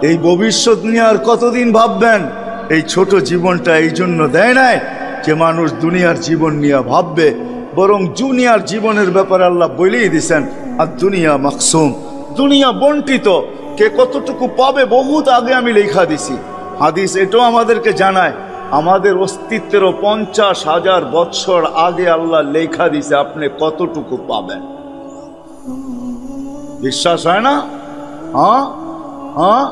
এই ভবিষ্যৎ নিয়ে আর কতদিন ভাববেন? এই ছোট জীবনটা এই জন্য দেয় নাই যে মানুষ দুনিয়ার জীবন নিয়ে ভাববে, বরং দুনিয়ার জীবনের ব্যাপারে আল্লাহ বলেই দিছেন, আর দুনিয়া মাকসুম, দুনিয়া বন্টিত, কে কতটুকু পাবে বহুত আগে আমি লেখা দিছি। হাদিস এটাও আমাদেরকে জানায় আমাদের অস্তিত্বেরও 50,000 বৎসর আগে আল্লাহ লেখা দিছে আপনি কতটুকু পাবেন। বিশ্বাস হয় না? হ্যাঁ হ্যাঁ,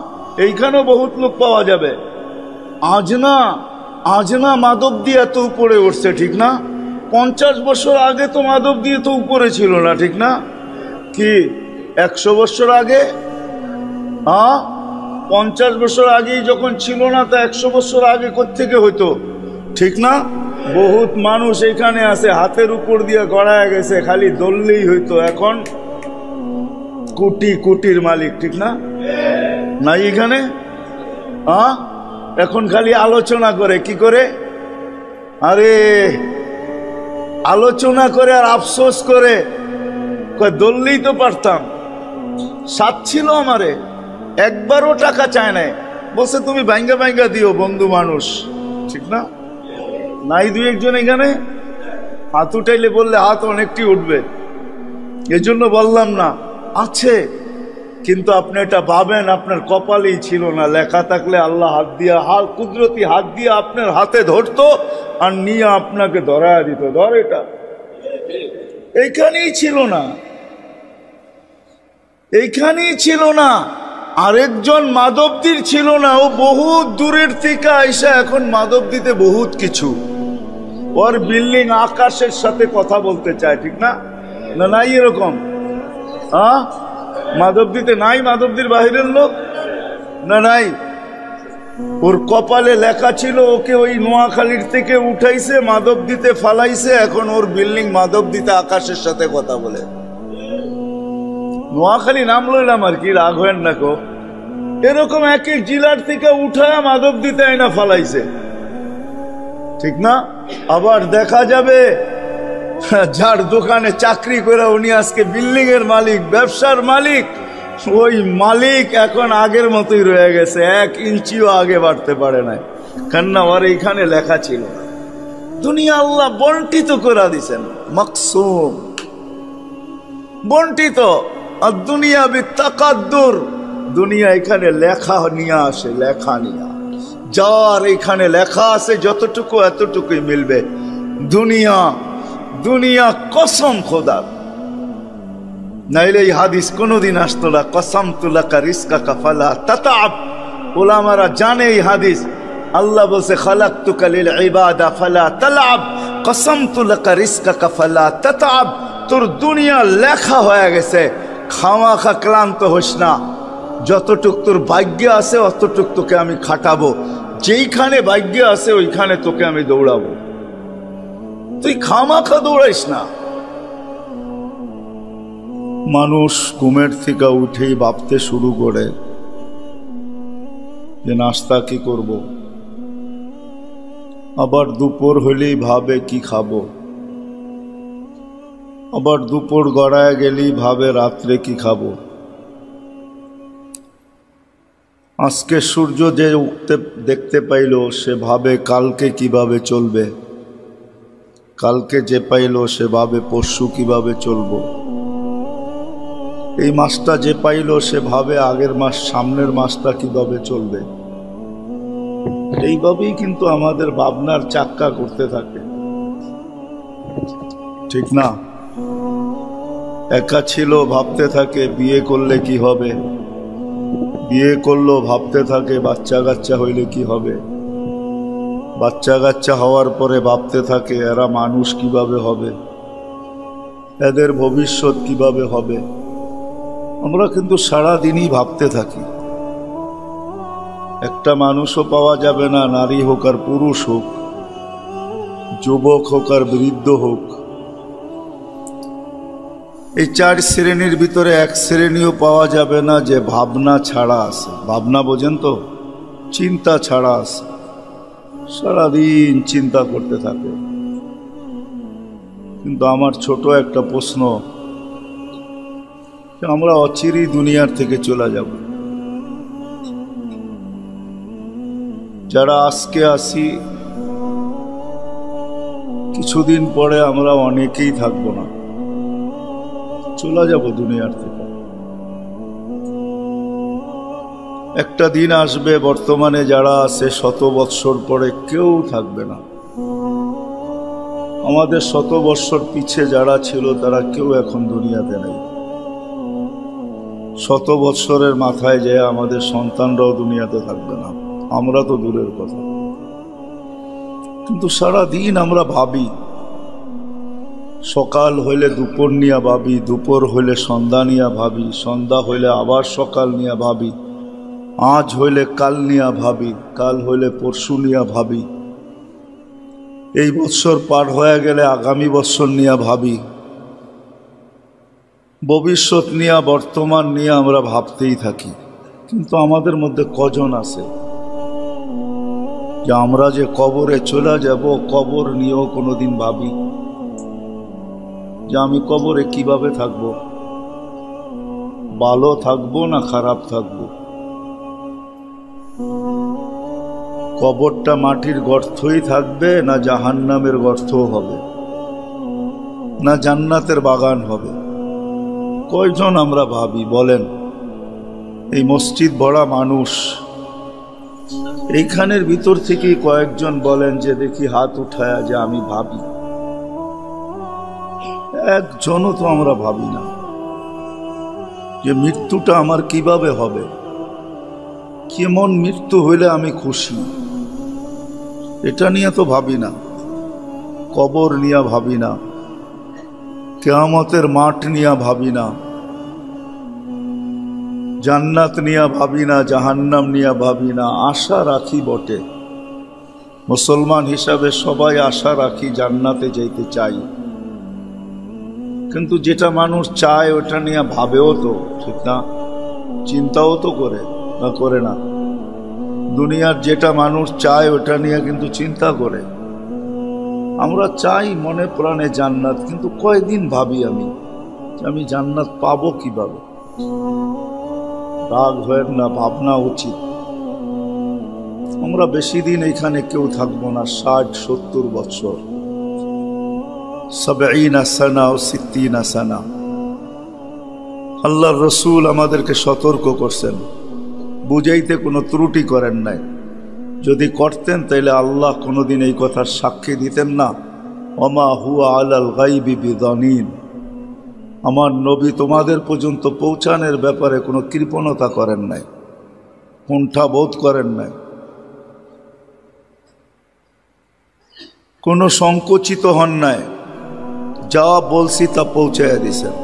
এইখানেও বহুত লোক পাওয়া যাবে। আজ না মাদক দিয়ে এত উপরে উঠছে, ঠিক না? 50 বছর আগে তো মাদক দিয়ে তো উপরে ছিল না, ঠিক না? কি 100 বছর আগে? 50 বছর আগেই যখন ছিল না, তা 100 বছর আগে কোত্থেকে হইতো, ঠিক না? বহুত মানুষ এখানে আছে হাতের উপর দিয়ে গড়ায় গেছে, খালি দললেই হইতো, এখন কোটি কোটির মালিক, ঠিক না? নাই এখানে? এখন খালি আলোচনা করে, কি করে? আরে আলোচনা করে আর আফসোস করে, দললেই তো পারতাম, সাথ ছিল আমারে, একবারও টাকা চায় নাই, বলছে তুমি ভাঙ্গা ভাঙ্গা দিও, বন্ধু মানুষ, ঠিক না? নাই দুই একজন এখানে হাত উঠাইলে বললে হাত অনেকটি উঠবে, এজন্য বললাম না, আছে, কিন্তু আপনি এটা ভাবেন আপনার কপালেই ছিল না। লেখা থাকলে আল্লাহ হাত দিয়া, কুদরতি হাত দিয়ে আপনার হাতে ধরতো আর নিয়ে আপনাকে ধরায় দিত, ধর এটা, এইখানেই ছিল না, এইখানেই ছিল না। আরেকজন মাধবদীর ছিল না, ও বহুত দূরের থেকে আইসা এখন মাধবদীতে বহুত কিছু, ওর বিল্ডিং আকাশের সাথে কথা বলতে চায়, ঠিক না? না নাই এরকম? মাধবদীতে নাই মাধবদীর বাহিরের লোক? না নাই। ওর কপালে লেখা ছিল ওকে ওই নোয়াখালীর থেকে উঠাইছে, মাধবদীতে ফালাইছে, এখন ওর বিল্ডিং মাধবদীতে আকাশের সাথে কথা বলে। নোয়াখালী নাম লইলাম আর কি, রাগ হয়েন না কো। এরকম এক এক জেলার থেকে উঠায় মাধবদীতে আইনা ফালাইছে, ঠিক না? আবার দেখা যাবে যার দোকানে চাকরি করে উনি আজকে বিল্ডিং এর মালিক, ব্যবসার মালিক, ওই মালিক এখন আগের মতোই রয়ে গেছে, 1 ইঞ্চিও আগে বাড়তে পারে না, কেননা ওর এইখানে লেখা ছিল। দুনিয়া আল্লাহ বন্টিত করে দিছেন, মাকসুম, বন্টিত। আর দুনিয়া বিতাকাদ্দুর, দুনিয়া এখানে লেখা নিয়ে আসে, লেখা নিয়ে, যার এখানে লেখা আছে যতটুকু এতটুকুই মিলবে। দুনিয়া দুনিয়া কসম খোদার, নাইলে এই হাদিস কোনদিন আসতো না। কসম তুলাকা রিজকাকা ফালা তাতাব, ওলামারা জানে এই হাদিস। আল্লাহ বলছে খালাকতুকা লিল ইবাদা ফালা তালাব, কসম তুলাকা রিজকাকা ফালা তাতাব। তোর দুনিয়া লেখা হয়ে গেছে, খামাখা ক্লান্ত হোস না, যতটুক তোর ভাগ্যে আছে অতটুক তোকে আমি খাটাবো, যেইখানে ভাগ্যে আছে ওইখানে তোকে আমি দৌড়াবো, তুই খামাখা দৌড়াইস না। মানুষ ঘুমের থেকে উঠেই ভাবতে শুরু করে যে নাস্তা কি করব, আবার দুপুর হলেই ভাবে কি খাবো, আবার দুপুর গড়ায় গেলেই ভাবে রাত্রে কি খাবো। আজকে সূর্য যে উঠতে দেখতে পাইল সে ভাবে কালকে কিভাবে চলবে, কালকে যে পাইল সে ভাবে পরশু কিভাবে চলবো, এই মাসটা যে পাইল সে ভাবে আগের মাস, সামনের মাসটা কিভাবে চলবে। এইভাবেই কিন্তু আমাদের ভাবনার চাক্কা করতে থাকে, ঠিক না? একা ছিল ভাবতে থাকে বিয়ে করলে কি হবে, বিয়ে করলো ভাবতে থাকে বাচ্চা কাচ্চা হইলে কি হবে, বাচ্চা কাচ্চা হওয়ার পরে ভাবতে থাকে এরা মানুষ কিভাবে হবে, এদের ভবিষ্যৎ কিভাবে হবে। আমরা কিন্তু সারাদিনই ভাবতে থাকি। একটা মানুষও পাওয়া যাবে না, নারী হোক আর পুরুষ হোক, যুবক হোক আর বৃদ্ধ হোক, এই 4 শ্রেণীর ভিতরে 1 শ্রেণীও পাওয়া যাবে না যে ভাবনা ছাড়া আছে। ভাবনা বোঝেন তো, চিন্তা ছাড়া আছে, সারাদিন চিন্তা করতে থাকে। কিন্তু আমার ছোট একটা প্রশ্ন, আমরা অচিরেই দুনিয়ার থেকে চলে যাব, যারা আজকে আসি, কিছুদিন পরে আমরা অনেকেই থাকবো না, চলে যাব দুনিয়ার থেকে। একটা দিন আসবে বর্তমানে যারা আছে 100 বৎসর পরে কেউ থাকবে না। আমাদের 100 বৎসর পিছে যারা ছিল তারা কেউ এখন দুনিয়াতে নেই। 100 বৎসরের মাথায় যে আমাদের সন্তানরাও দুনিয়াতে থাকবে না, আমরা তো দূরের কথা। কিন্তু সারা দিন আমরা ভাবি, সকাল হইলে দুপুর নিয়ে ভাবি, দুপুর হইলে সন্ধ্যা নিয়ে ভাবি, সন্ধ্যা হইলে আবার সকাল নিয়ে ভাবি, আজ হইলে কাল নিয়ে ভাবি, কাল হইলে পরশু নিয়ে ভাবি, এই বৎসর পার হয়ে গেলে আগামী বৎসর নিয়ে ভাবি, ভবিষ্যৎ নিয়ে বর্তমান নিয়ে আমরা ভাবতেই থাকি। কিন্তু আমাদের মধ্যে কজন আছে যে আমরা যে কবরে চলে যাব, কবর নিয়েও কোনোদিন ভাবি যে আমি কবরে কিভাবে থাকব, ভালো থাকবো না খারাপ থাকবো? কবরটা মাটির গর্তই থাকবে, না জাহান্নামের গর্ত হবে, না জান্নাতের বাগান হবে? কয়জন আমরা ভাবি বলেন? এই মসজিদ ভরা মানুষ, এইখানের ভিতর থেকে কয়েকজন বলেন যে দেখি হাত উঠায়া যে আমি ভাবি? একজনও তো আমরা ভাবি না যে মৃত্যুটা আমার কিভাবে হবে, কেমন মৃত্যু হইলে আমি খুশি, এটা নিয়ে তো ভাবি না। কবর নিয়ে ভাবি না, কিয়ামতের মাঠ নিয়ে ভাবি না, জান্নাত নিয়ে ভাবি না, জাহান্নাম নিয়ে ভাবি না। আশা রাখি বটে, মুসলমান হিসাবে সবাই আশা রাখি, জান্নাতে যাইতে চাই। কিন্তু যেটা মানুষ চায় ওটা নিয়ে ভাবেও তো, ঠিক না? চিন্তাও তো করে না, করে না? দুনিয়ার যেটা মানুষ চায় ওটা নিয়ে কিন্তু চিন্তা করে। আমরা চাই মনে প্রাণে জান্নাত, কিন্তু কয়দিন ভাবি আমি জান্নাত পাবো কিভাবে? রাগ হয় না, ভাবনা উচিত। আমরা বেশি দিন এখানে কেউ থাকবো না, 60-70 বছর, 70 সানা ও 60 সানা। আল্লাহর রসুল আমাদেরকে সতর্ক করছেন, বুঝাইতে কোনো ত্রুটি করেন নাই। যদি করতেন তাইলে আল্লাহ কোনোদিন এই কথার সাক্ষী দিতেন না, ওমা হুয়া আলাল গাইবি বিদানিন। আমার নবী তোমাদের পর্যন্ত পৌঁছানোর ব্যাপারে কোনো কৃপণতা করেন নাই, কুণ্ঠা বোধ করেন নাই, কোনো সংকুচিত হন নাই। যা বলছি তা পৌঁছাইয়া দিছেন।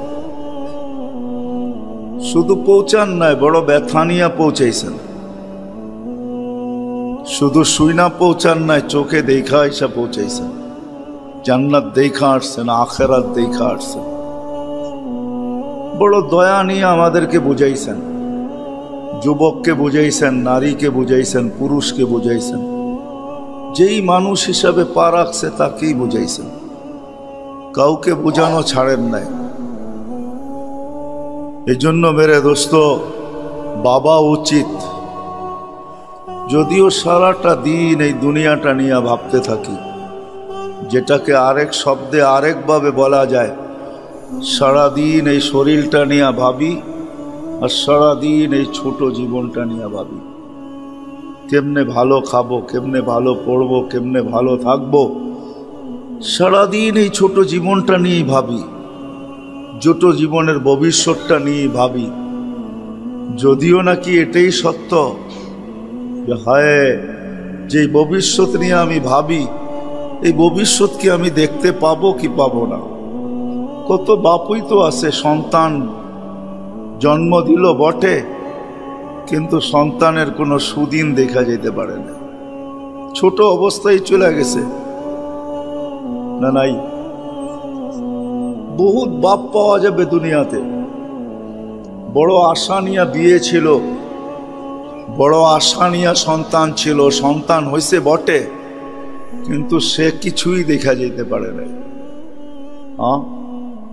শুধু পৌঁছান নাই, বড় ব্যথা নিয়ে পৌঁছাইছেন। শুধু শুইনা পৌঁছান নাই, চোখে দেখা এসে পৌঁছাইছেন। জান্নাত দেখা আসছেন, আখেরাত দেখা আসছেন। বড় দয়া নিয়ে আমাদেরকে বুঝাইছেন। যুবককে বুঝাইছেন, নারীকে বুঝাইছেন, পুরুষকে বুঝাইছেন। যেই মানুষ হিসাবে পা রাখছে তাকেই বুঝাইছেন, কাউকে বোঝানো ছাড়েন নাই। এই জন্য মেরে দোস্ত, বাবা উচিত, যদিও সারাটা দিন এই দুনিয়াটা নিয়ে ভাবতে থাকি, যেটাকে আরেক শব্দে আরেকভাবে বলা যায়, সারাদিন এই শরীরটা নিয়ে ভাবি, আর সারাদিন এই ছোট জীবনটা নিয়ে ভাবি। কেমনে ভালো খাবো, কেমনে ভালো পড়বো, কেমনে ভালো থাকবো, সারাদিন এই ছোট জীবনটা নিয়েই ভাবি। ছোট জীবনের ভবিষ্যৎটা নিয়ে ভাবি। যদিও নাকি এটাই সত্য যে হায়, যে ভবিষ্যৎ নিয়ে আমি ভাবি, এই ভবিষ্যৎ কি আমি দেখতে পাবো কি পাবো না? কত বাপুই তো আছে, সন্তান জন্ম দিল বটে, কিন্তু সন্তানের কোনো সুদিন দেখা যেতে পারে না, ছোট অবস্থায় চলে গেছে। না নাই, বহুত বাপ পাওয়া যাবে দুনিয়াতে। বড় আশা নিয়ে বিয়ে ছিল, বড় আশা নিয়ে সন্তান ছিল, সন্তান হয়েছে বটে, কিন্তু সে কিছুই দেখা যেতে পারে না।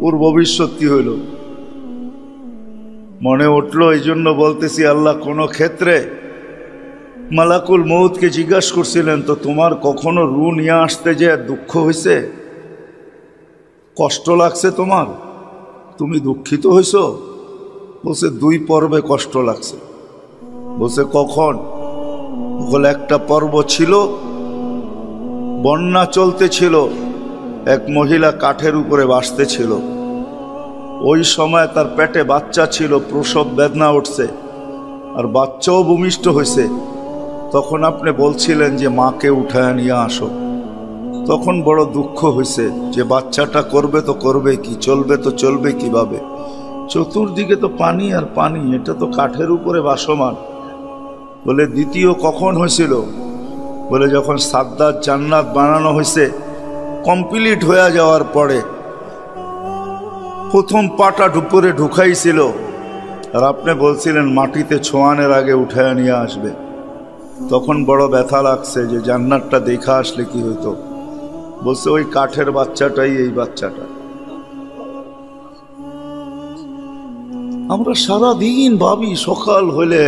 ওর ভবিষ্যৎ কি হইল মনে উঠলো। এই জন্য বলতেছি, আল্লাহ কোনো ক্ষেত্রে মালাকুল মউতকে জিজ্ঞাসা করছিলেন, তো তোমার কখনো রু নিয়ে আসতে যে দুঃখ হয়েছে, কষ্ট লাগছে তোমার, তুমি দুঃখিত হইছ? বলছে 2 পর্বে কষ্ট লাগছে। বলছে কখন? বলে একটা পর্ব ছিল, বন্যা চলতেছিল, এক মহিলা কাঠের উপরে বাসতেছিল, ওই সময় তার পেটে বাচ্চা ছিল, প্রসব বেদনা উঠছে আর বাচ্চাও ভূমিষ্ঠ হয়েছে। তখন আপনি বলছিলেন যে মাকে উঠায় নিয়ে আসো। তখন বড় দুঃখ হয়েছে যে বাচ্চাটা করবে তো করবে কি, চলবে তো চলবে কিভাবে, চতুর্দিকে তো পানি আর পানি, এটা তো কাঠের উপরে বাসমান। বলে দ্বিতীয় কখন হয়েছিল? বলে যখন সাদ্দাত জান্নাত বানানো হয়েছে, কমপ্লিট হয়ে যাওয়ার পরে প্রথম পাটা উপরে ঢুকাইছিল আর আপনি বলছিলেন মাটিতে ছোঁয়ানোর আগে উঠায় নিয়ে আসবে। তখন বড় ব্যথা লাগছে যে জান্নাতটা দেখা আসলে কি হইতো। বলছে ওই কাঠের বাচ্চাটাই এই বাচ্চাটা। আমরা সারা দিন ভাবি সকাল হইলে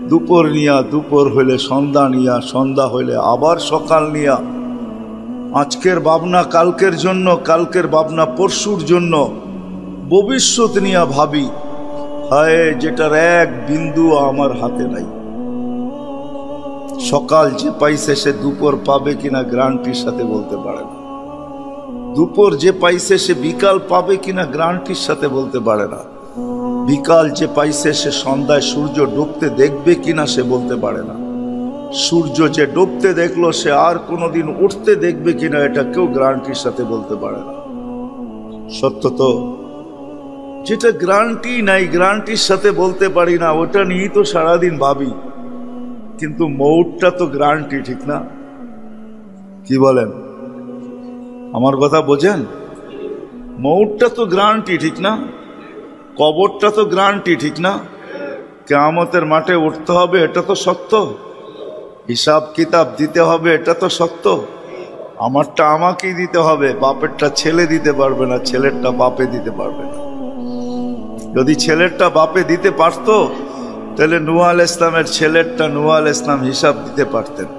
দুপুর নিয়া, দুপুর হইলে সন্ধ্যা নিয়া, সন্ধ্যা হইলে আবার সকাল নিয়া, আজকের ভাবনা কালকের জন্য, কালকের ভাবনা পরশুর জন্য, ভবিষ্যৎ নিয়া ভাবি। হায়, যেটার এক বিন্দু আমার হাতে নাই। সকাল যে পাইছে সে দুপুর পাবে কিনা গ্যারান্টির সাথে বলতে পারে না, দুপুর যে পাইছে সে বিকাল পাবে কিনা গ্যারান্টির সাথে বলতে পারে না, বিকাল যে পাইছে সে সন্ধ্যায় সূর্য ডুবতে দেখবে কিনা সে বলতে পারে না, সূর্য যে ডুবতে দেখলো সে আর কোনোদিন উঠতে দেখবে কিনা এটা কেউ গ্যারান্টির সাথে বলতে পারে না। সত্য তো, যেটা গ্যারান্টি নাই, গ্যারান্টির সাথে বলতে পারি না, ওটা নিয়েই তো সারাদিন ভাবি। কিন্তু মৌতটা তো গ্যারান্টি, ঠিক না? কি বলেন? আমার কথা বোঝেন? মৌতটা তো গ্যারান্টি, ঠিক না? কবরটা তো গ্যারান্টি, ঠিক না? কিয়ামতের মাঠে উঠতে হবে, এটা তো সত্য। হিসাব কিতাব দিতে হবে, এটা তো সত্য। আমারটা আমাকেই দিতে হবে, বাপেরটা ছেলে দিতে পারবে না, ছেলেরটা বাপে দিতে পারবে না। যদি ছেলেরটা বাপে দিতে পারতো তাহলে নূহ আলাইহিস ইসলামের ছেলেরটা নূহ আলাইহিস ইসলাম হিসাব দিতে পারতেন।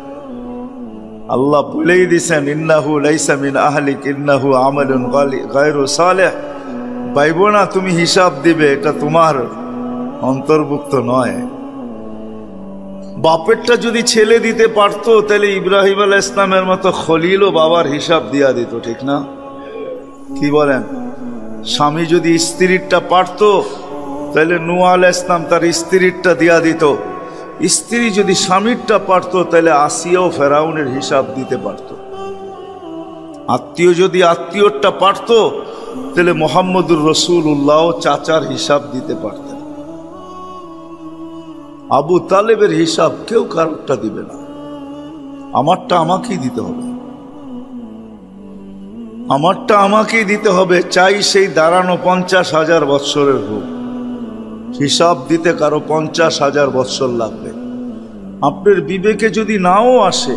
আল্লাহ বলেই দিয়েছেন, ইন্নাহু লাইসা মিন আহলিক ইন্নাহু আমালুন গায়রু সালেহ। ভাইবো না তুমি হিসাব দিবে, এটা তোমার অন্তর্ভুক্ত নয়। বাপেরটা যদি ছেলে দিতে পারতো তাহলে ইব্রাহিম আলাইহিস ইসলামের মতো খলিলও বাবার হিসাব দিয়া দিত, ঠিক না? কি বলেন? স্বামী যদি স্ত্রীরটা পারতো তাহলে নূহ আলাইহিস ইসলাম তার স্ত্রীরটা দিয়া দিত। স্ত্রী যদি স্বামীরটা পারতো তাহলে আসিয়াও ফেরাউনের হিসাব দিতে পারত। আত্মীয় যদি আত্মীয়টা পারতো তাহলে মুহাম্মদুর রাসূলুল্লাহ চাচার হিসাব দিতে পারতেন। আবু তালেবের হিসাব কেউ কারোরটা দিবে না, আমারটা আমাকেই দিতে হবে, আমারটা আমাকেই দিতে হবে। চাই সেই দাঁড়ানো 50,000 বৎসরের হোক, হিসাব দিতে কারো 50,000 বৎসর লাগবে। আপনার বিবেকে যদি নাও আসে,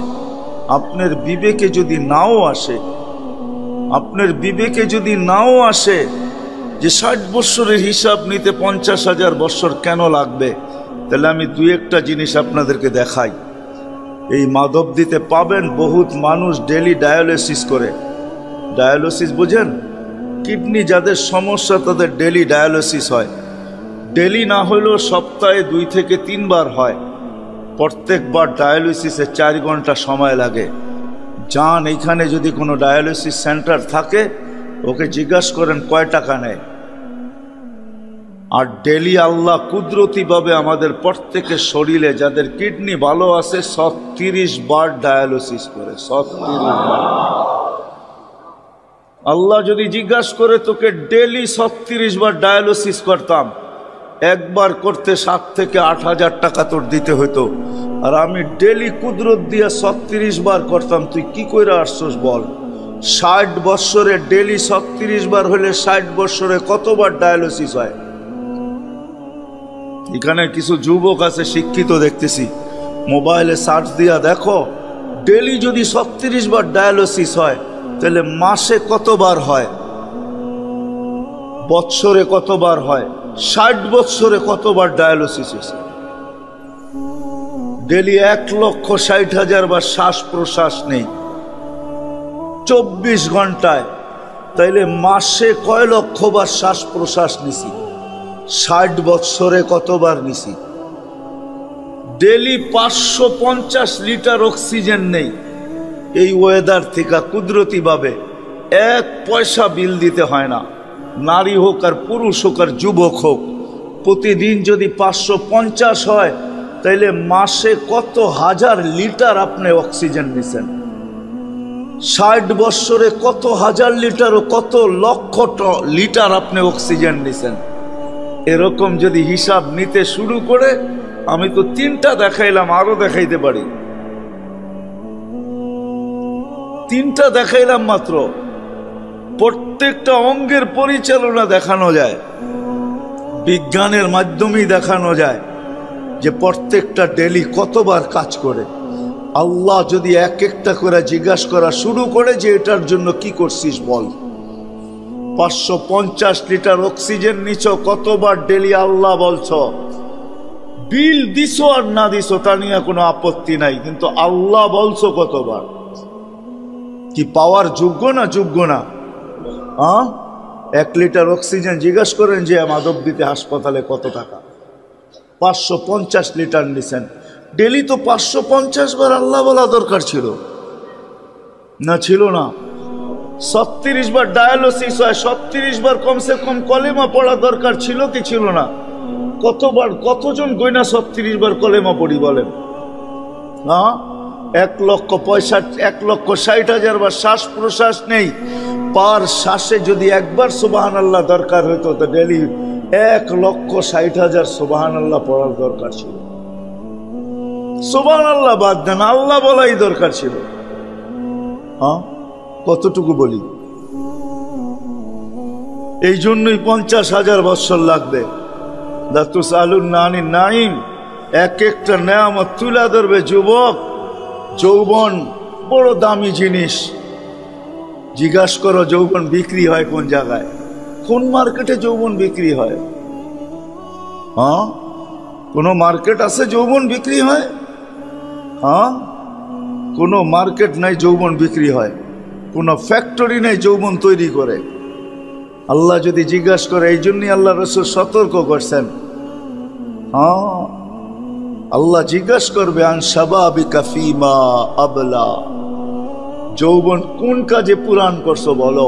আপনার বিবেকে যদি নাও আসে, আপনার বিবেকে যদি নাও আসে যে 60 বৎসরের হিসাব নিতে 50,000 বৎসর কেন লাগবে, তাহলে আমি 2-1টা জিনিস আপনাদেরকে দেখাই। এই মাধবদীতে পাবেন বহুত মানুষ ডেলি ডায়ালিসিস করে। ডায়ালিসিস বুঝেন? কিডনি যাদের সমস্যা তাদের ডেলি ডায়ালিসিস হয়। ডেলি না হলেও সপ্তাহে 2 থেকে 3 বার হয়। প্রত্যেকবার ডায়ালিসিসে 4 ঘন্টা সময় লাগে। যান, এইখানে যদি কোনো ডায়ালিসিস সেন্টার থাকে ওকে জিজ্ঞাসা করেন কয় টাকা নেয়। আর ডেলি আল্লাহ কুদরতিভাবে আমাদের প্রত্যেকের শরীরে যাদের কিডনি ভালো আছে 36 বার ডায়ালিসিস করে। 36 বার। আল্লাহ যদি জিজ্ঞাসা করে তোকে ডেলি 36 বার ডায়ালিসিস করতাম, একবার করতে 7 থেকে 8,000 টাকা তোর দিতে হতো, আর আমি ডেলি কুদরত দিয়ে 36 বার করতাম, তুই কি কইরা আসছস বল? 60 বৎসরে ডেলি 36 বার হলে 60 বৎসরে কতবার ডায়ালিসিস হয়? এখানে কিছু যুবক আছে শিক্ষিত দেখতেছি, মোবাইলে সার্চ দিয়া দেখো, ডেলি যদি 36 বার ডায়ালিসিস হয় তাহলে মাসে কতবার হয়, বৎসরে কতবার হয়, 60 বৎসরে কতবার ডায়ালিসিস হয়েছে? ডেলি 1,60,000 বার শ্বাস প্রশ্বাস নেই 24 ঘন্টায়, তাইলে মাসে কয় লক্ষ বার শ্বাস প্রশ্বাস নিছি? 60 বৎসরে কতবার নিছি? ডেলি 550 লিটার অক্সিজেন নেই। এই ওয়েদার থেকে কুদরতি ভাবে 1 পয়সা বিল দিতে হয় না। নারী হোক আর পুরুষ হোক আর যুবক হোক, প্রতিদিন যদি 550 হয়, তাইলে মাসে কত হাজার লিটার আপনি অক্সিজেন নিছেন? 60 বৎসরে কত হাজার লিটার ও কত লক্ষ লিটার আপনি অক্সিজেন নিছেন? এরকম যদি হিসাব নিতে শুরু করে, আমি তো 3টা দেখাইলাম, আরো দেখাইতে পারি। 3টা দেখাইলাম মাত্র। প্রত্যেকটা অঙ্গের পরিচালনা দেখানো যায়, বিজ্ঞানের মাধ্যমেই দেখানো যায় যে প্রত্যেকটা ডেলি কতবার কাজ করে। আল্লাহ যদি এক একটা করে জিজ্ঞাসা করা শুরু করে যে এটার জন্য কি করছিস বল। 550 লিটার অক্সিজেন নিছ, কতবার ডেলি আল্লাহ বলছ। বিল দিছো আর না দিছো তা নিয়ে কোনো আপত্তি নাই, কিন্তু আল্লাহ বলছো কতবার? কি পাওয়ার যোগ্য না? যোগ্য না? 1 লিটার অক্সিজেন জিজ্ঞাসা করেন যে মাধবদীতে হাসপাতালে কত টাকা? 550 লিটার নিছেন ডেলি, তো 550 বার আল্লাহ বলা দরকার ছিল না? ছিল না? 36 বার ডায়ালিসিস হয়, 36 বার কমসে কম কলেমা পড়া দরকার ছিল কি ছিল না? কতবার, কতজন গয়না 36 বার কলেমা পড়ি বলেন? 1,60,000 বার শ্বাস প্রশ্বাস নেই। পার শ্বাসে যদি একবার সুবহানাল্লাহ দরকার হইতো, তো ডেলি 1,60,000 সুবহানাল্লাহ পড়ার দরকার ছিল। সুবহানাল্লাহ বাদ দেন, আল্লাহ বলাই দরকার ছিল। কতটুকু বলি? এই জন্যই 50,000 বৎসর লাগবে। নাইম, এক একটা নেয়ামত তুলে ধরবে যুবক। যৌবন বড় দামি জিনিস। জিজ্ঞাসা করো যৌবন বিক্রি হয় কোন জায়গায়? কোন মার্কেটে যৌবন বিক্রি হয়? কোন মার্কেট আছে যৌবন বিক্রি হয়? কোনো মার্কেট নাই যৌবন বিক্রি হয়। কোনো ফ্যাক্টরি নাই যৌবন তৈরি করে। আল্লাহ যদি জিজ্ঞাসা করে, এই জন্যই আল্লাহ রাসূল সতর্ক করছেন। আল্লাহ জিজ্ঞাসা করবে, আন শাবাবিকা ফীমা আবলা, যৌবন কোন কাজে পুরান করছো বলো।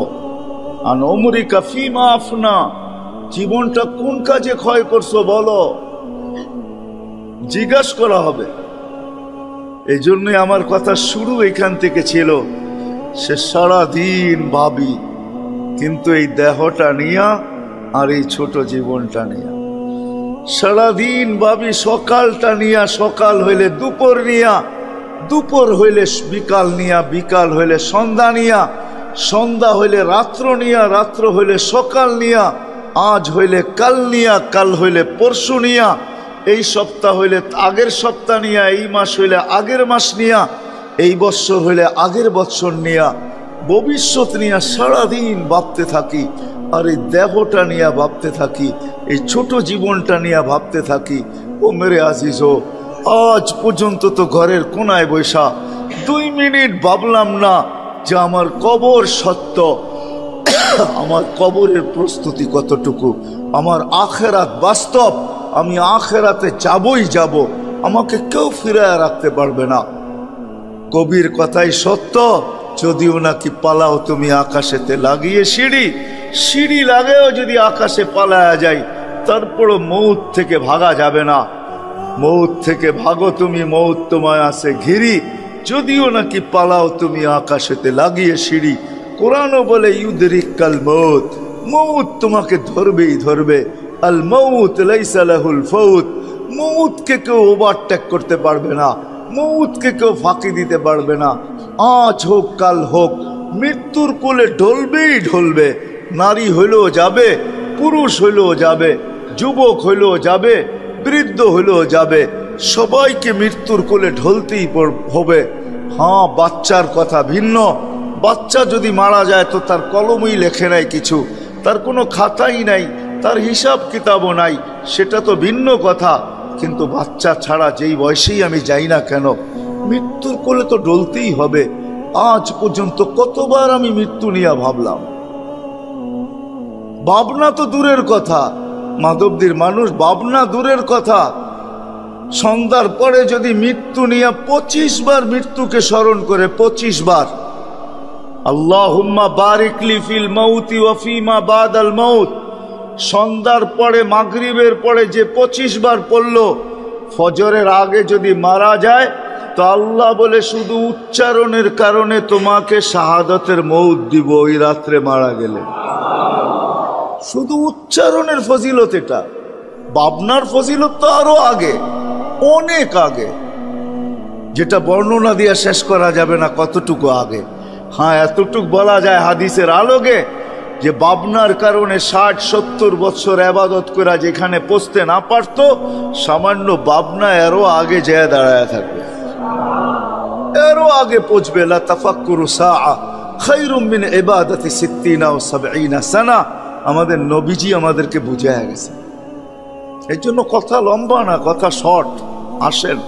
আন উমরিকা ফীমা আফনা, জীবনটা কোন কাজে ক্ষয় করছো বলো। জিজ্ঞাসা করা হবে। এই জন্যই আমার কথা শুরু এখান থেকে ছিল। সে সারাদিন ভাবি, কিন্তু এই দেহটা নিয়া আর এই ছোট জীবনটা নিয়া সারাদিন ভাবি। সকালটা নিয়া, সকাল হইলে দুপুর নিয়া, দুপুর হইলে বিকাল নিয়া, বিকাল হইলে সন্ধ্যা নিয়া, সন্ধ্যা হইলে রাত্র নিয়া, রাত্র হইলে সকাল নিয়া, আজ হইলে কাল নিয়া, কাল হইলে পরশু নিয়া, এই সপ্তাহ হইলে আগের সপ্তাহ নিয়া, এই মাস হইলে আগের মাস নিয়া, এই বৎসর হইলে আগের বৎসর নিয়া, ভবিষ্যৎ নিয়া সারাদিন ভাবতে থাকি। আর এই দেহটা নিয়ে ভাবতে থাকি, এই ছোট জীবনটা নিয়ে ভাবতে থাকি। ও মেরে আজিজ, আজ পর্যন্ত তো ঘরের কোনায় বৈশা 2 মিনিট ভাবলাম না যে আমার কবর সত্য, আমার কবরের প্রস্তুতি কতটুকু, আমার আখেরাত বাস্তব, আমি আখেরাতে যাবই যাব, আমাকে কেউ ফিরায় রাখতে পারবে না। কবির কথাই সত্য, যদিও নাকি পালাও তুমি আকাশেতে লাগিয়ে সিঁড়ি, সিঁড়ি লাগেও যদি আকাশে পালায়া যায়, তারপরও মৌত থেকে ভাগা যাবে না। মৌত থেকে ভাগো তুমি, মৌত তোমায় আছে ঘিরি, যদিও নাকি পালাও তুমি আকাশেতে লাগিয়ে সিঁড়ি। কোরআনও বলে ইউদরিকাল মৌত, মৌত তোমাকে ধরবেই ধরবে। আল মৌত লাইসা লাহুল ফাউত, মৌতকে কেউ ওভারটেক করতে পারবে না, মৌতকে কেউ ফাঁকি দিতে পারবে না। আজ হোক কাল হোক, মৃত্যুর কোলে ঢলবেই ঢলবে। নারী হইলেও যাবে, পুরুষ হইলেও যাবে, যুবক হইলেও যাবে, বৃদ্ধ হইলেও যাবে, সবাইকে মৃত্যুর কোলে ঢলতেই হবে। বাচ্চার কথা ভিন্ন। বাচ্চা যদি মারা যায় তো তার কলমই লেখে নাই কিছু, তার কোনো খাতাই নাই, তার হিসাব কিতাবও নাই, সেটা তো ভিন্ন কথা। কিন্তু বাচ্চা ছাড়া যেই বয়সেই আমি যাই না কেন, মৃত্যুর কোলে তো ডলতেই হবে। আজ পর্যন্ত কতবার আমি মৃত্যু নিয়ে ভাবলাম। ভাবনা তো দূরের কথা, মাধবদীর মানুষ ভাবনা দূরের কথা, সন্ধ্যার পরে যদি মৃত্যু নিয়ে 25 বার মৃত্যুকে স্মরণ করে, 25 বার আল্লাহুম্মা বারিক লি ফিল মাউতি ওয়া ফিমা বাদাল মাউত, সন্ধ্যার পরে মাগরিবের পরে যে 25 বার পড়ল, ফজরের আগে যদি মারা যায় তো আল্লাহ বলে শুধু উচ্চারণের কারণে তোমাকে শাহাদাতের মৌত দিব ওই রাত্রে মারা গেলে। শুধু উচ্চারণের ফজিলত এটা। ভাবনার ফজিলত তো আরো আগে, অনেক আগে, যেটা বর্ণনা দিয়ে শেষ করা যাবে না কতটুকু আগে। হ্যাঁ, এতটুকু বলা যায় হাদিসের আলোকে যে ভাবনার কারণে 60-70 বছর ইবাদত করা যেখানে পৌঁছতে না পারত, সামান্য ভাবনা এরও আগে যেয়ে দাঁড়ায় থাকবে, এরও আগে পৌঁছবে। লা তাফাক্কুরু সাআ খায়রুম মিন ইবাদাতি 60 ও 70 সানা। আমাদের নবীজি আমাদেরকে বুঝায় গেছে। এই জন্য কথা লম্বা না, কথা শর্ট। আসেন,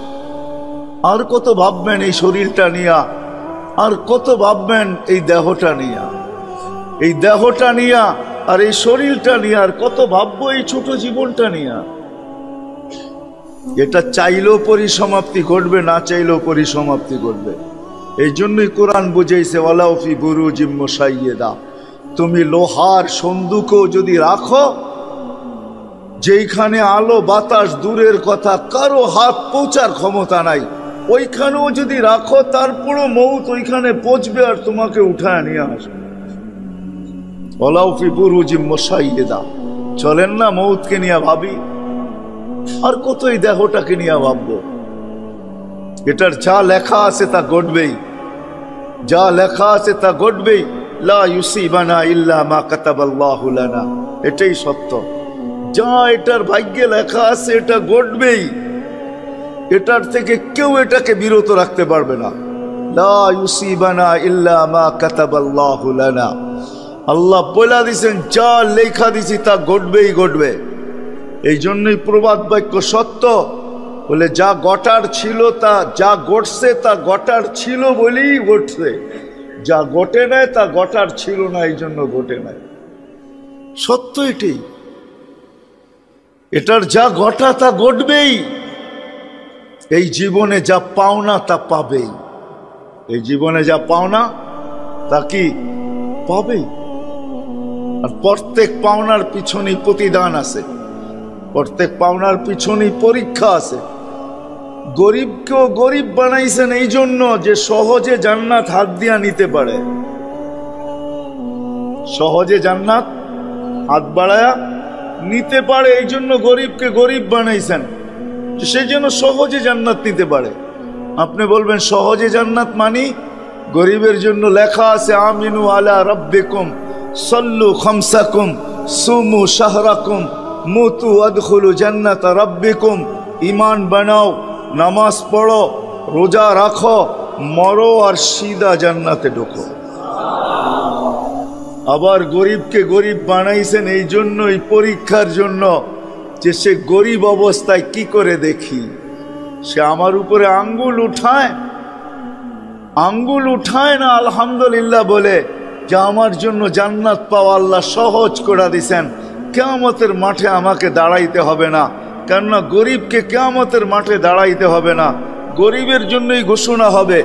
আর কত ভাববেন এই শরীরটা নিয়া, আর কত ভাববেন এই দেহটা নিয়া, এই দেহটা নিয়া আর এই শরীরটা নিয়ে, আর কত ভাববো এই ছোট জীবনটা নিয়া। এটা চাইলেও পরিসমাপ্তি ঘটবে, না চাইলেও পরিসমাপ্তি ঘটবে। এই জন্যই কোরআন বুঝাইছে ওয়ালাউ ফি বুরুজিম মুশাইয়্যিদা, তুমি লোহার সন্দুকও যদি রাখো যেইখানে আলো বাতাস দূরের কথা কারো হাত পৌঁছার ক্ষমতা নাই, ওইখানেও যদি রাখো তারপরও মৌত ওইখানে পৌঁছবে আর তোমাকে উঠায় নিয়ে আসবে। ওয়ালাউ ফি বুরুজিম মুশাইয়্যিদা। চলেন না মৌতকে নিয়ে ভাবি, আর কত এই দেহটাকে নিয়ে ভাববো। এটার যা লেখা আছে তা ঘটবেই, যা লেখা আছে তা ঘটবেই। লা ইউসিবানা ইল্লা মা কাতাবাল্লাহু লানা, এটাই সত্য। যা এটার ভাগ্যে লেখা আছে এটা ঘটবেই, এটার থেকে কেউ এটাকে বিরত রাখতে পারবে না। লা ইউসিবানা ইল্লা মা কাতাবাল্লাহু লানা, আল্লাহ বলে দিয়েছেন যা লেখা দিছি তা ঘটবেই ঘটবে। এই জন্যই প্রবাদ বাক্য সত্য, বলে যা ঘটার ছিল তা, যা ঘটছে তা ঘটার ছিল বলেই ঘটছে, যা ঘটে নাই তা ঘটার ছিল না এই জন্য ঘটে নাই। সত্য এটাই, এটার যা ঘটা তা ঘটবেই। এই জীবনে যা পাওনা তা পাবেই, এই জীবনে যা পাওনা তা কি পাবেই। আর প্রত্যেক পাওনার পিছনেই প্রতিদান আছে, প্রত্যেক পাওনার পিছনেই পরীক্ষা আছে। গরিবকেও গরিব বানাইছেন এই জন্য যে সহজে জান্নাত হাত দিয়া নিতে পারে, সহজে জান্নাত হাত বাড়ায়া নিতে পারে। এই জন্য গরিবকে গরিব বানাইছেন, সেই জন্য সহজে জান্নাত নিতে পারে। আপনি বলবেন সহজে জান্নাত মানি, গরিবের জন্য লেখা আছে আমিনু আলা রাব্বিকুম সাল্লু খামসাকুম সুমু শাহরাকুম মুতু আদখুলু জান্নাত রাব্বিকুম। ঈমান বানাও, নামাজ পড়ো, রোজা রাখো, মরো আর সিধা জান্নাতে ঢোকো। আবার গরিবকে গরিব বানাইছেন এই জন্য, এই পরীক্ষার জন্য যে সে গরিব অবস্থায় কি করে দেখি। সে আমার উপরে আঙ্গুল উঠায় না আলহামদুলিল্লাহ বলে যে আমার জন্য জান্নাত পাওয়া আল্লাহ সহজ করে দিছেন। কিয়ামতের মাঠে আমাকে দাঁড়াইতে হবে না, কেননা গরিবকে কিয়ামতের মাঠে দাঁড়াইতে হবে না। গরিবের জন্যই ঘোষণা হবে,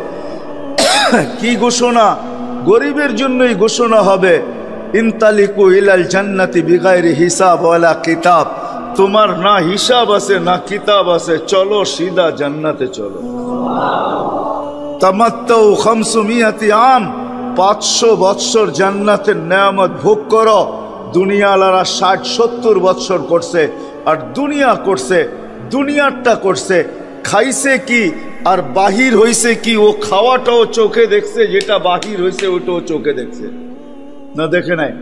কি ঘোষণা? গরিবের জন্যই ঘোষণা হবে ইনতালিকু ইলাল জান্নাতি বিগাইরি হিসাব ওয়ালা কিতাব। তোমার না হিসাব আছে না কিতাব আছে, চলো সিধা জান্নাতে চলো। তামাত্তাউ 500 আম, 500 বৎসর জান্নাতের নেয়ামত ভোগ করো। দুনিয়ালারা 60-70 বৎসর করছে, আর দুনিয়া করছে, দুনিয়ারটা করছে, খাইছে কি আর বাহির হইছে কি, ও খাওয়াটাও চোখে দেখছে, যেটা বাহির হইছে ওটাও চোখে দেখছে। না দেখে নাই,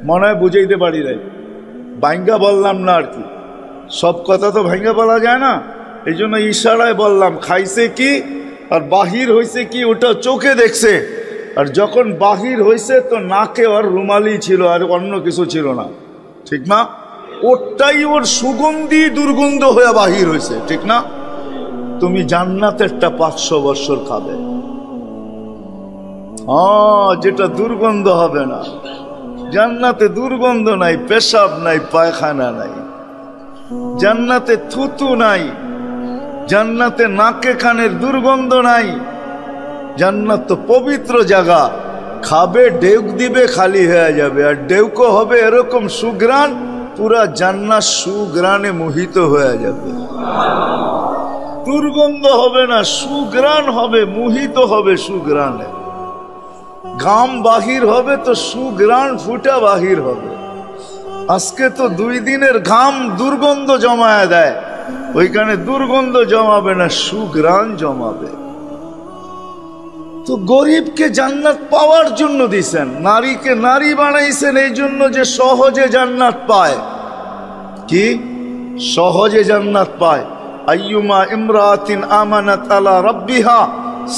মনে হয় বুঝাইতে পারি নাই, ভাঙ্গা বললাম না আর কি। সব কথা তো ভাঙ্গা বলা যায় না, এই জন্য ইশারায় বললাম খাইছে কি আর বাহির হইছে কি ওটা চোখে দেখছে। আর যখন বাহির হইছে তো নাকে আর রুমালি ছিল, আর অন্য কিছু ছিল না, ঠিক না? ওটাই ওর সুগন্ধি দুর্গন্ধ হয়ে বাহির হয়েছে, ঠিক না? তুমি জান্নাতেরটা 500 বছর খাবে, যেটা দুর্গন্ধ হবে না। জান্নাতে দুর্গন্ধ নাই, পেশাব নাই, পায়খানা নাই, জান্নাতে থুতু নাই, জান্নাতে নাকে কানের দুর্গন্ধ নাই। জান্নাত তো পবিত্র জায়গা, খাবে ডেউক দিবে খালি হয়ে যাবে, আর ডেউকো হবে এরকম সুগ্রাণ, পুরা জান্নাত সুগ্রাণে মোহিত হয়ে যাবে। দুর্গন্ধ হবে না, সুগ্রাণ হবে, মোহিত হবে সুগ্রাণে। ঘাম বাহির হবে তো সুগ্রাণ ফুটা বাহির হবে। আজকে তো 2 দিনের ঘাম দুর্গন্ধ জমায় দেয়, ওইখানে দুর্গন্ধ জমাবে না, সুগ্রাণ জমাবে। তো গরিবকে জান্নাত পাওয়ার জন্য দিছেন, নারীকে নারী বানাইছেন এই জন্য যে সহজে জান্নাত পায়। কি সহজে জান্নাত পায়? আইয়ুমা ইমরাতিন আমানাত আলা রাব্বিহা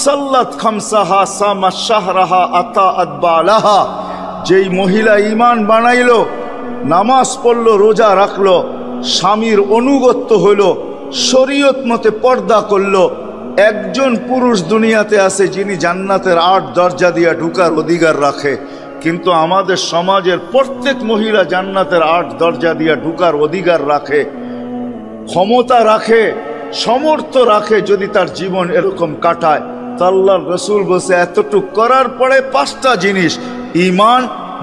সাল্লাত খামসাহা সামাত শাহরাহা আতাআত বালাহা। যেই মহিলা ঈমান বানাইলো, নামাজ পড়লো, রোজা রাখলো, স্বামীর অনুগত্য হইল, শরীয়ত মতে পর্দা করলো, একজন পুরুষ দুনিয়াতে আছে যিনি জান্নাতের 8 দরজা দিয়ে ঢুকার অধিকার রাখে। কিন্তু আমাদের সমাজের প্রত্যেক মহিলা জান্নাতের 8 দরজা দিয়ে ঢুকার অধিকার রাখে, ক্ষমতা রাখে, সমর্থ রাখে। যদি তার জীবন এরকম কাটায়, তো আল্লাহর রাসূল বসে এতটুক করার পরে 5টা জিনিস, ঈমান,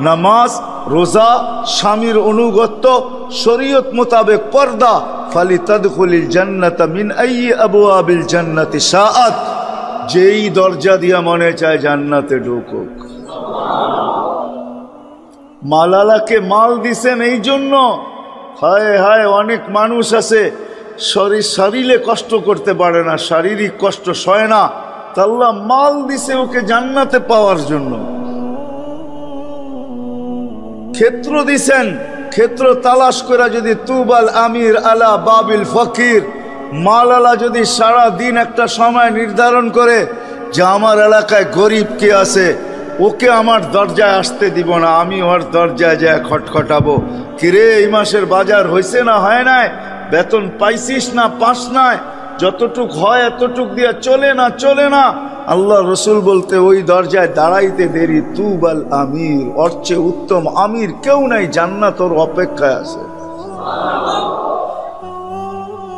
নামাজ, রোজা, স্বামীর অনুগত্য, শরীয়ত মোতাবেক পর্দা, ফালিতাদখুলিল জান্নাতা মিন আইয়ি আবওয়াবিল জান্নাতি শাআত। যেই দরজা দিয়া মনে চায় জান্নাতে ঢুকুক। মালালাকে মাল দিছেন এই জন্য। হায় হায়, অনেক মানুষ আছে শরীরে কষ্ট করতে পারে না, শারীরিক কষ্ট সয় না, তা আল্লাহ মাল দিছে ওকে জান্নাতে পাওয়ার জন্য। ক্ষেত্র দিছেন, ক্ষেত্র তালাশ করে যদি তুবাল আমির আলা বাবিল ফকির, মালালা যদি সারা দিন একটা সময় নির্ধারণ করে যে আমার এলাকায় গরিব কে আছে, ওকে আমার দরজায় আসতে দিব না, আমি ওর দরজায় যায় খটখটাবো। কিরে, এই মাসের বাজার হয়েছে না হয় নাই, বেতন পাইছিস না পাস নাই, যতটুক হয় এতটুক দিয়ে চলে না চলে না। আল্লাহ রসুল বলতে ওই দরজায় দাঁড়াইতে দেরি তুবাল আমির, ওর চেয়ে উত্তম আমির কেউ নাই, জান্নাত ওর অপেক্ষায় আছে।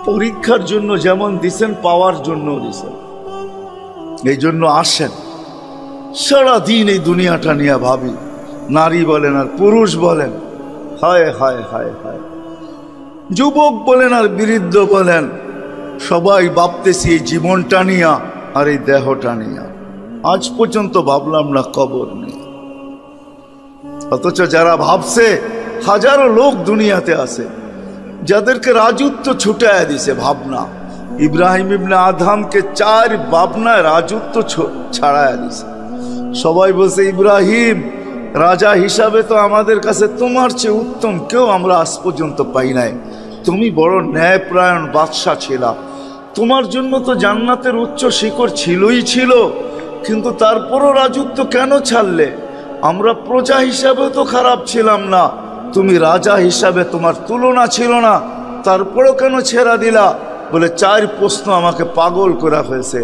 পরীক্ষার জন্য যেমন দিছেন, পাওয়ার জন্য দিছেন। এই জন্য আসেন, সারাদিন এই দুনিয়াটা নিয়ে ভাবি, নারী বলেন আর পুরুষ বলেন, হায় হায় হায় হায়, যুবক বলেন আর বৃদ্ধ বলেন, সবাই ভাবতেছি এই জীবনটা নিয়া আর এই দেহটা নিয়া। আজ পর্যন্ত ভাবলাম না কবর নেই। অথচ যারা ভাবছে, হাজারো লোক দুনিয়াতে আছে যাদেরকে রাজত্ব ছুটায় দিছে ভাবনা। ইব্রাহিম ইবনে আদহামকে 4 ভাবনায় রাজত্ব ছাড়ায় দিছে। সবাই বলছে, ইব্রাহিম রাজা হিসাবে তো আমাদের কাছে তোমার চেয়ে উত্তম কেউ আমরা আজ পর্যন্ত পাই নাই। তুমি বড় ন্যায়পরায়ণ বাদশা ছিলা, তোমার জন্য তো জান্নাতের উচ্চ শিখর ছিলই ছিল, কিন্তু তারপরও রাজত্ব কেন ছাড়লে? আমরা প্রজা হিসাবেও তো খারাপ ছিলাম না, তুমি রাজা হিসাবে তোমার তুলনা ছিল না, তারপরও কেন ছেড়া দিলা? বলে 4 প্রশ্ন আমাকে পাগল করা হয়েছে।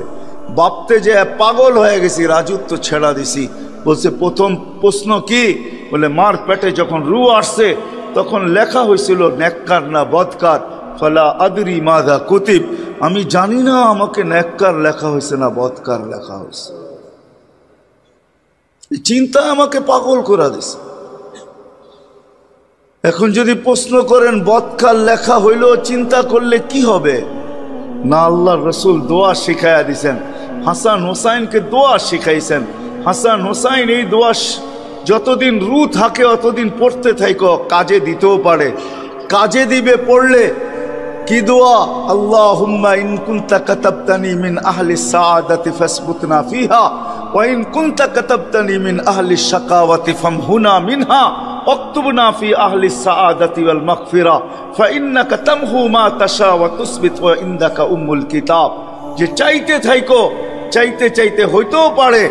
ভাবতে যে পাগল হয়ে গেছি, রাজত্ব ছেড়া দিছি। বলছে, প্রথম প্রশ্ন কি? বলে মার পেটে যখন রু আসছে তখন লেখা হয়েছিল নেককার না বদকার, ফলা আদরি মাদা কুতিব, আমি জানি না আমাকে নেককার লেখা হয়েছে না বদকার লেখা হয়েছে। চিন্তা আমাকে পাগল করে দিছে। এখন যদি প্রশ্ন করেন বদকার লেখা হইল, চিন্তা করলে কি হবে? না, আল্লাহর রাসূল দোয়া শিখাইয়া দিছেন, হাসান হোসাইনকে দোয়া শিখাইছেন। হাসান হোসাইন এই দোয়া যতদিন রু থাকে অতদিন পড়তে থাকো, কাজে দিতেও পারে, কাজে দিবে পড়লে। কি দোয়া? আল্লাহুম্মা ইন কুনতা কাতাবতানি মিন আহলি সাআদাতি ফাসবুতনা ফিহা ওয়া ইন কুনতা কাতাবতানি মিন আহলি শাকাওয়াতি ফামহুনা মিনহা ওয়াকতুবনা ফি আহলি সাআদাতি ওয়াল মাগফিরা ফাইন্নাকা তামহু মা তাশা ওয়া তুসবিত ওয়া ইনদাকা উম্মুল কিতাব। যে চাইতে থাকো, চাইতে চাইতে হইতেও পারে,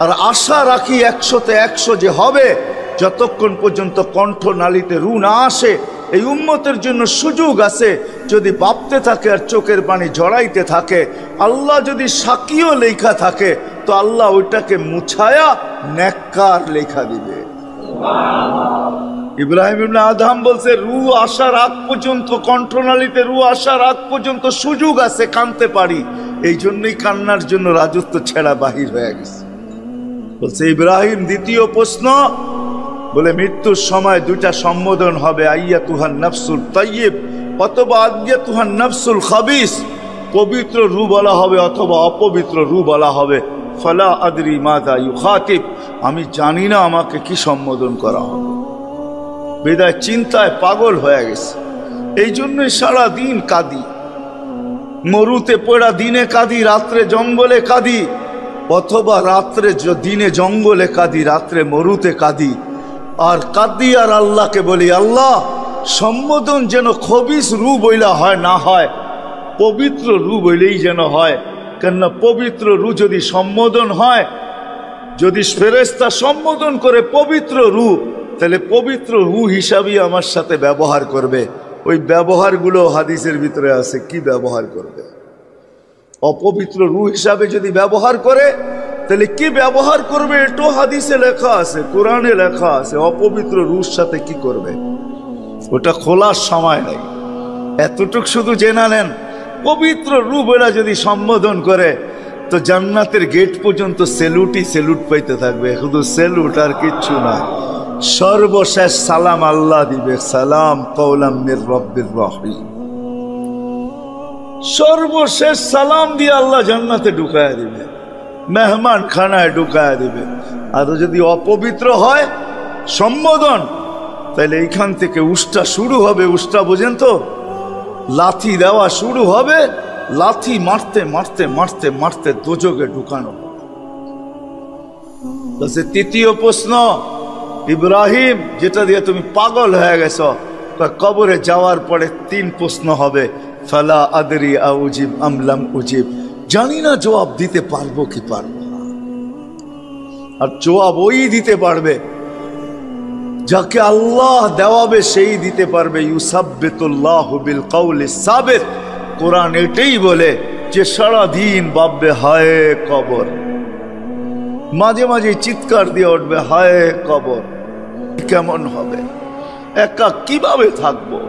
আর আশা রাখি 100তে 100 যে হবে, যতক্ষণ পর্যন্ত কণ্ঠ নালীতে রু না আসে এই উম্মতের জন্য সুযোগ আছে, যদি ভাবতে থাকে আর চোখের পানি ঝরাইতে থাকে, আল্লাহ যদি সাকিও লেখা থাকে তো আল্লাহ ওইটাকে মুছায়া নেককার লেখা দিবে। ইব্রাহিম ইবনে আদহাম বলছে, রু আসার আগ পর্যন্ত, কণ্ঠনালীতে রু আসার আগ পর্যন্ত সুযোগ আছে, কানতে পারি, এই জন্যই কান্নার জন্য রাজত্ব ছেড়া বাহির হয়ে গেছে। বলছে ইব্রাহিম, দ্বিতীয় প্রশ্ন, বলে মৃত্যুর সময় দুটা সম্বোধন হবে, আইয়াতুহান নাফসুল তাইয়্যিব অথবা আইয়াতুহান নাফসুল খাবিস, পবিত্র রু বলা হবে অথবা অপবিত্র রু বলা হবে। ফালা আদরি মাযা ইউখাতিব, আমি জানি না আমাকে কি সম্বোধন করা হবে। বেদায় চিন্তায় পাগল হয়ে গেছে, এই জন্যই সারা দিন কাঁদি, মরুতে পড়া দিনে কাঁদি, রাত্রে জঙ্গলে কাঁদি, অথবা রাত্রে দিনে জঙ্গলে কাঁদি, রাত্রে মরুতে কাঁদি। আর কাঁদি আর আল্লাহকে বলি, আল্লাহ সম্বোধন যেন খবিস রু বইলা হয় না হয়, পবিত্র রু বইলেই যেন হয়। কেননা পবিত্র রু যদি সম্বোধন হয়, যদি ফেরেশতা সম্বোধন করে পবিত্র রু, তাহলে পবিত্র রু হিসাবেই আমার সাথে ব্যবহার করবে। ওই ব্যবহারগুলো হাদিসের ভিতরে আছে, কি ব্যবহার করবে? অপবিত্র রু হিসাবে যদি ব্যবহার করে, তাহলে কি ব্যবহার করবে এটাও হাদিসে লেখা আছে, কোরআনে লেখা আছে। অপবিত্র রুর সাথে কি করবে ওটা খোলার সময় নেই, এতটুক শুধু জেনে নেন। পবিত্র রু বেলা যদি সম্বোধন করে তো জান্নাতের গেট পর্যন্ত সেলুটই সেলুট পাইতে থাকবে, শুধু সেলুট আর কিচ্ছু না। সর্বশেষ সালাম আল্লাহ দিবে, সালাম কওলাম মির রাব্বির রহিম। সর্বশেষ সালাম দিয়ে আল্লাহ জান্নাতে ঢুকায় দিবে, মেহমান খানায় ঢুকায় দিবে। আর যদি অপবিত্র হয় সম্বোধন, তাহলে এইখান থেকে উষ্টা শুরু হবে। উষ্টা বোঝেন তো? লাথি দেওয়া শুরু হবে, লাথি মারতে মারতে মারতে মারতে দোজকে ঢুকানো। তৃতীয় প্রশ্ন, ইব্রাহিম যেটা দিয়ে তুমি পাগল হয়ে গেছ, কবরে যাওয়ার পরে 3 প্রশ্ন হবে, ফালা আদরি আউজিব আম লাম উজিব, জানি না জবাব দিতে পারবো কি পারবো না। আর জবাব ওই দিতে পারবে যাকে আল্লাহ দেওয়াবে, সেই দিতে পারবে। ইউসাব্বিতুল্লাহু বিল কাউলিস সাবিত, কোরআন এটাই বলে যে সারা দিন ভাববে হায় কবর, মাঝে মাঝে চিৎকার দিয়ে উঠবে হায় কবর, কেমন হবে, একা কিভাবে থাকবো।